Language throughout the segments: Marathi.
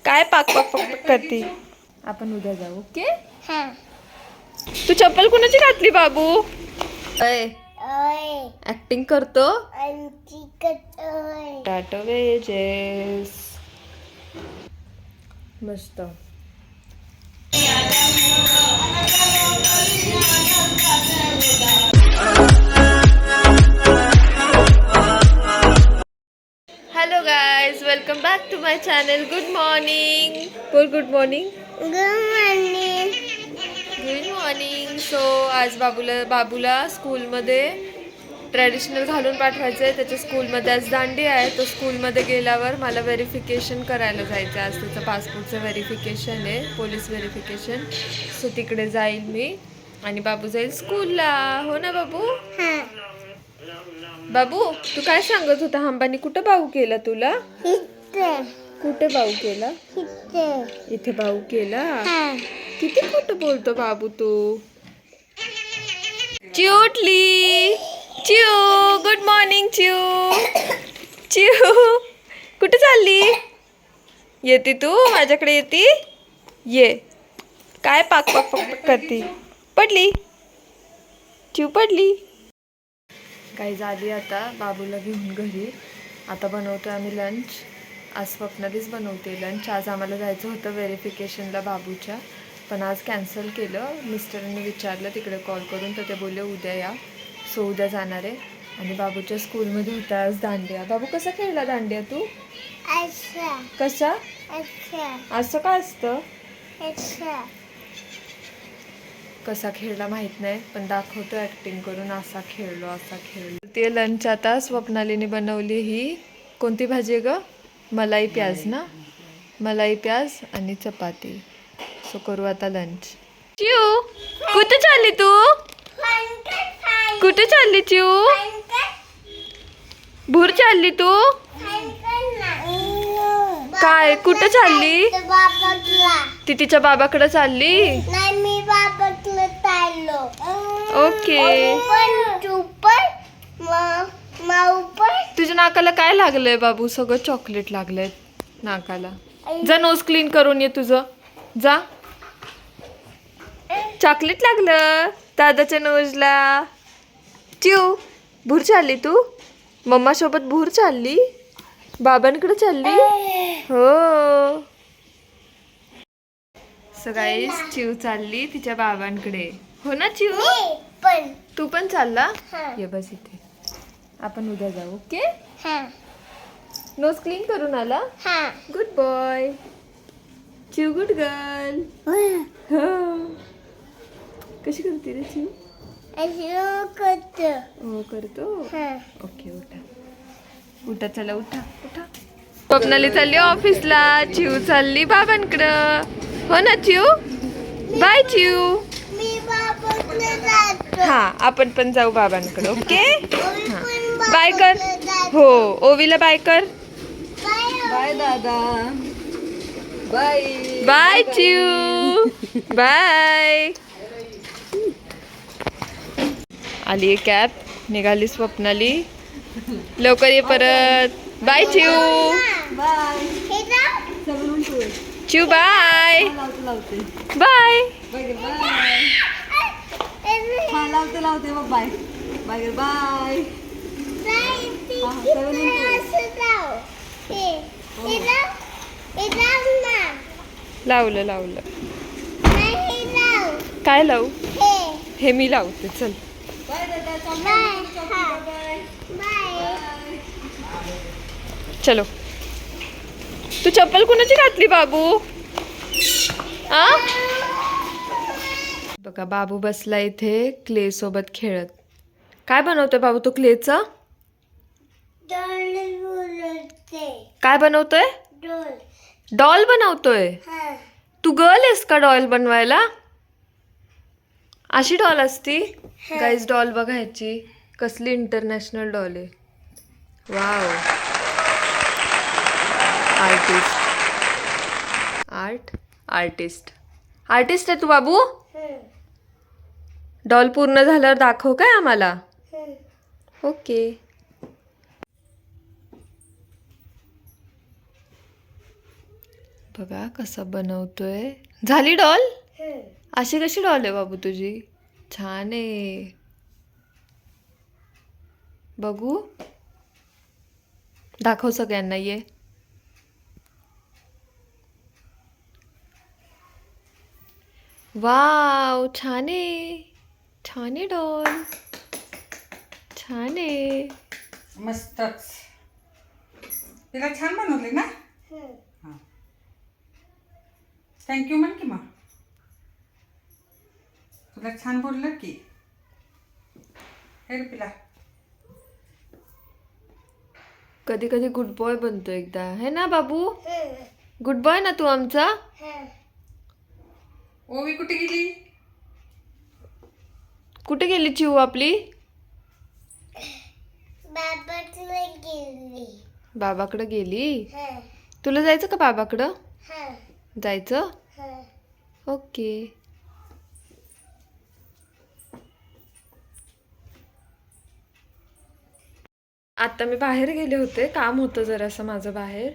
काय पाक पाक पाक पाक करते. आपण उद्या जाऊ. ओके. हां. तू चप्पल कुणाची घातली बाबू? ऍक्टिंग करतो. टाटो वेजेस मस्त. Hello guys, welcome back to my channel. Good morning. बोल good morning. Good morning. So आज बाबूला स्कूलमध्ये ट्रॅडिशनल घालून पाठवायचं आहे. त्याच्या स्कूलमध्ये आज दांडी आहे. तो स्कूलमध्ये गेल्यावर मला व्हेरिफिकेशन करायला जायचं आहे. आज त्याचं पासपोर्टचं व्हेरिफिकेशन आहे, पोलीस व्हेरिफिकेशन. सो तिकडे जाईल मी आणि बाबू जाईल स्कूलला. हो ना बाबू? बाबू, तू काय सांगत होता? हंबानी कुठं भाऊ केला तुला? कुठे भाऊ केला? इथे भाऊ केला. किती खोटं बोलतो बाबू तू. चिवटली. चिऊ, गुड मॉर्निंग चिऊ. चिऊ कुठे चालली? येते तू माझ्याकडे? येते ये. काय पाक पाक पाक पाक करते. पडली चिऊ, पडली. काही झाली. आता बाबूला घेऊन घरी. आता बनवतोय आम्ही लंच. आज स्वप्नालीच बनवते लंच. आज आम्हाला जायचं होतं व्हेरिफिकेशनला बाबूच्या, पण आज कॅन्सल केलं. मिस्टरांनी विचारलं तिकडे कॉल करून, तर ते बोलले उद्या या. सो उद्या जाणार आहे. आणि बाबूच्या स्कूलमध्ये होता आज दांडिया. बाबू कसा खेळला दांडिया तू? कसा? असं काय असतं? कसा खेळला माहित नाही, पण दाखवतो ऍक्टिंग करून. असा खेळलो, असा खेळलो. ते लंच आता स्वप्नालीने बनवली. ही कोणती भाजी आहे ग? मलाई प्याज ना? मलाई प्याज आणि चपाती. सो करू आता लंच. चिऊ कुठे चालली तू? कुठे चालली चिऊ? भूर चालली तू? काय कुठे चालली? ती तिच्या बाबाकडे चालली. ओके. तुझ्या नाकाला काय लागलंय बाबू? सगळं चॉकलेट लागलंय नाकाला. जा नोज क्लीन करून ये तुझं. जा. चॉकलेट लागलं दादाच्या नोजला. चिऊ भूर चालली तू? मम्मा सोबत भूर चालली? बाबांकडे चालली? हो. सो गाईस, चिऊ चालली तिच्या बाबांकडे. हो ना चिऊ? तू पण चालला? ये बस इथे. आपण उद्या जाऊ. ओके. नोज क्लीन करून आला? Good boy. Chiu good girl. हो. कशी करते रे चिऊ? हो करतो. ओके उठा. उठा चला, उठा उठा. स्वप्नाली चालली ऑफिसला. चिऊ चालली बाबांकडं. हो ना चिऊ? बाय चिऊ. हा, आपण पण जाऊ बाबांकडे. ओके. बाय कर. हो, ओवीला बाय कर. बाय दादा. Bye bye Chiu. बाय. आली कॅब. निघाली स्वप्नाली. लवकर ये परत. Bye Chiu. Chiu bye. Bye. लावते मग. Bye bye bye. लावलं लावलं. काय लावू? हे मी लावते. चल. चलो. तू चप्पल कुणाची घातली बाबू? आ? बघा बाबू बसला इथे क्ले सोबत खेळत. काय बनवतोय बाबू तो क्लेचं? काय बनवतोय? डॉल बनवतोय. तू गर्ल आहेस का डॉल बनवायला? अशी डॉल असती? गाईज डॉल बघायची. कसली इंटरनॅशनल डॉल आहे. वाव. आर्टिस्ट आहे तू बाबू? डॉल पूर्ण झाल्यावर दाखव काय आम्हाला. ओके. बघा कसं बनवतोय. झाली डॉल? अशी कशी डॉल आहे बाबू तुझी? छान आहे. बघू, दाखव सगळ्यांना. ये. वाव, छान आहे. छान आहे डॉल. छान आहे. मस्तच. तिला छान बनवली ना. हां, थँक्यू म्हण की. मग तुला छान बोललं की. हे रे पिला. कधी कधी गुड बॉय बनतो एकदा, है ना बाबू? गुड बॉय ना तू आमचा. ओवी कुठे गेली? कुठे गेली चिऊ आपली? बाबाकडे गेली. तुला जायचं का बाबाकडं? जायचं. ओके. आता मी बाहेर गेले होते, काम होतं जरासं माझं बाहेर.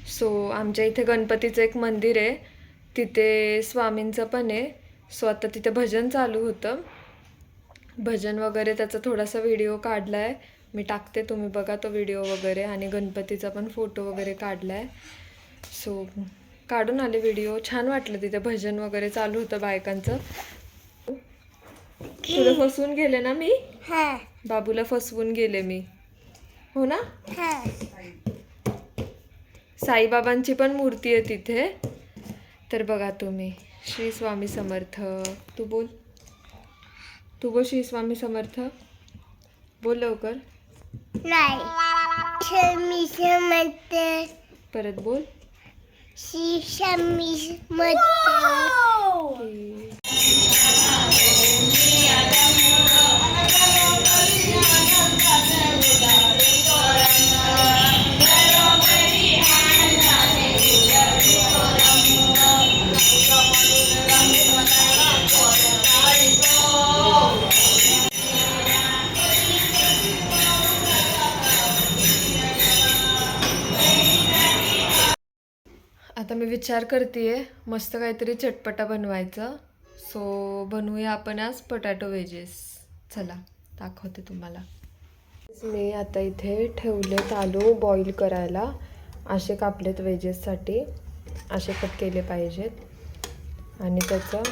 सो आमच्या इथे गणपतीचं एक मंदिर आहे, तिथे स्वामींचं पण आहे. सो आता तिथे भजन चालू होतं. भजन वगैरे त्याचा थोडासा व्हिडिओ काढला आहे, मी टाकते, तुम्ही बघा तो व्हिडिओ वगैरे. आणि गणपतीचा पण फोटो वगैरे काढला आहे. सो काढून आले व्हिडिओ. छान वाटलं, तिथे भजन वगैरे चालू होतं बायकांचं. तुला फसवून गेले ना मी? बाबूला फसवून गेले मी, हो ना? साईबाबांची पण मूर्ती आहे तिथे. तर बघा तुम्ही. श्री स्वामी समर्थ. तू बोल, तू बोल श्री स्वामी समर्थ. बोल लवकर. परत बोल. आता मी विचार करतेय मस्त काहीतरी चटपटा बनवायचं. सो बनवूया आपण आज पोटॅटो वेजेस. चला दाखवते तुम्हाला. मी आता इथे ठेवलेत आलू बॉईल करायला. असे कापलेत वेजेससाठी, असे कट केले पाहिजेत. आणि त्याचं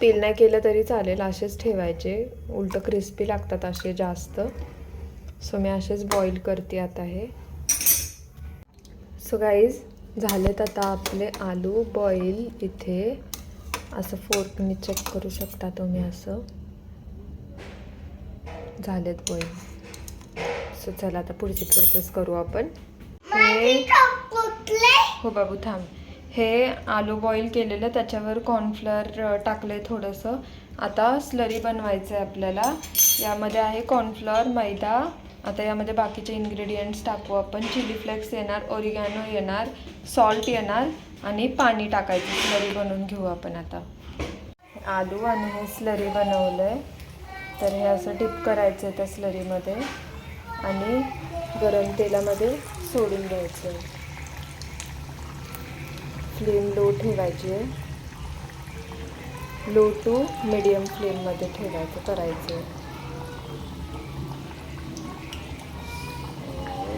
पील नाही केलं तरी चालेल, असेच ठेवायचे. उलट क्रिस्पी लागतात असे जास्त. सो मी असेच बॉईल करते आता हे. सो गाईज, झालेत आता आपले आलू बॉईल. इथे असं फोर्कने चेक करू शकता तुम्ही. असं झालेत बॉईल. सो चला आता पुढची प्रोसेस करू आपण. हो बाबू थांब. हे आलू बॉईल केलेलं, त्याच्यावर कॉर्नफ्लोअर टाकले थोडंसं. आता स्लरी बनवायचं आहे आपल्याला. यामध्ये आहे कॉर्नफ्लोअर, मैदा. आता यामध्ये बाकीचे इन्ग्रेडियंट्स टाकू आपण. चिली फ्लेक्स येणार, ओरिगॅनो येणार, सॉल्ट येणार आणि पाणी टाकायचं. स्लरी बनवून घेऊ आपण आता. आलू आणि हे स्लरी बनवलं आहे. तर हे असं डिप करायचं आहे त्या स्लरीमध्ये आणि गरम तेलामध्ये सोडून द्यायचं आहे. फ्लेम लो ठेवायची आहे. लो टू मीडियम फ्लेममध्ये ठेवायचं, करायचं आहे.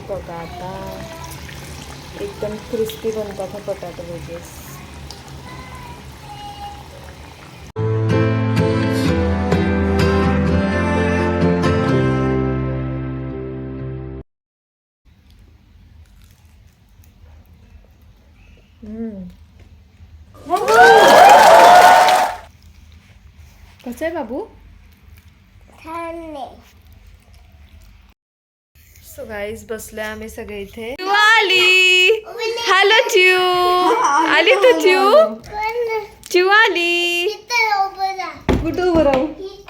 बघा आता एकदम क्रिस्पी बनतात हा पोटॅटो वेजेस. कसं आहे बाबू? सो गाईज, बसलोय आम्ही सगळे इथे. चिऊ आली. हॅलो चिऊ. आली तू चिऊ? चिऊ आली. कुठं उभं राहू? इथं उभं राहू. ठीक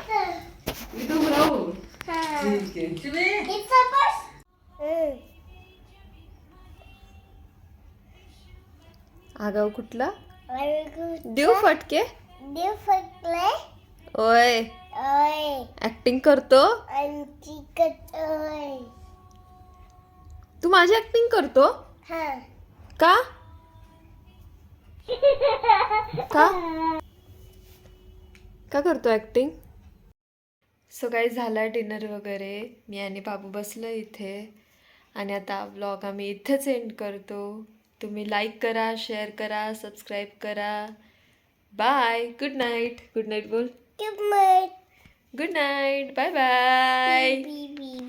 आहे. आगाऊ कुठला? देऊ फटके. ओय, ऍक्टिंग करतो. तू माझी ऍक्टिंग करतो का? का का करतो ॲक्टिंग? सो काही झाला डिनर वगैरे, मी आणि बाबू बसलो इथे आणि आता व्लॉग आम्ही इथेच एंड करतो. तुम्ही लाईक करा, शेअर करा, सबस्क्राईब करा. Bye. Good night. Good night बोल. Good night. Good night. Bye bye. Bee, bee,